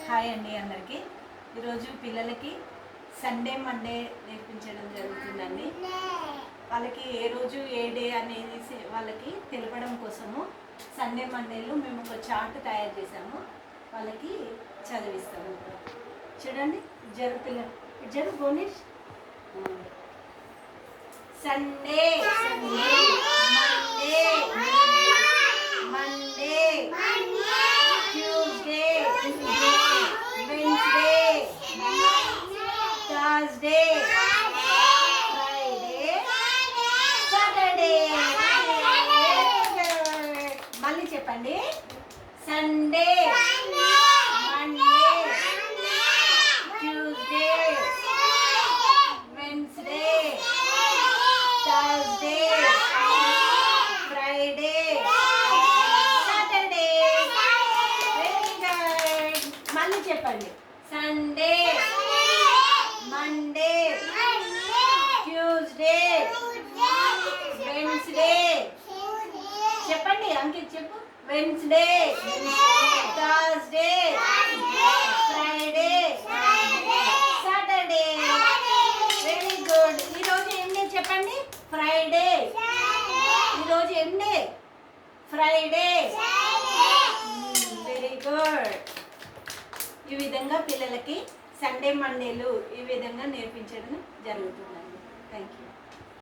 Hi అండి అందరికీ. ఈరోజు పిల్లలకి సండే మండే నేర్పించడం జరుగుతుందండి. వాళ్ళకి ఏ రోజు ఏ డే అనేది వాళ్ళకి తెలపడం కోసము సండే మండేలు మేము ఒక చార్ట్ తయారు చేసాము. వాళ్ళకి చదివిస్తాము. చూడండి, జరు గోనిష్. Sunday Monday Monday Tuesday Wednesday Thursday Friday Saturday. మళ్ళీ చెప్పండి. Sunday Monday Tuesday Wednesday Thursday Friday Saturday. Very good. మళ్ళీ చెప్పండి. Sunday Monday Tuesday Wednesday. చెప్పండి అంకిత్, చెప్పు. Wednesday Thursday Friday Saturday. Very good. ఈరోజు ఏం డే చెప్పండి. ఫ్రైడే. ఈరోజు ఏం డే? ఫ్రైడే. Very good. ఈ విధంగా పిల్లలకి సండే మండేలు ఈ విధంగా నేర్పించడం జరుగుతుందండి. Thank you.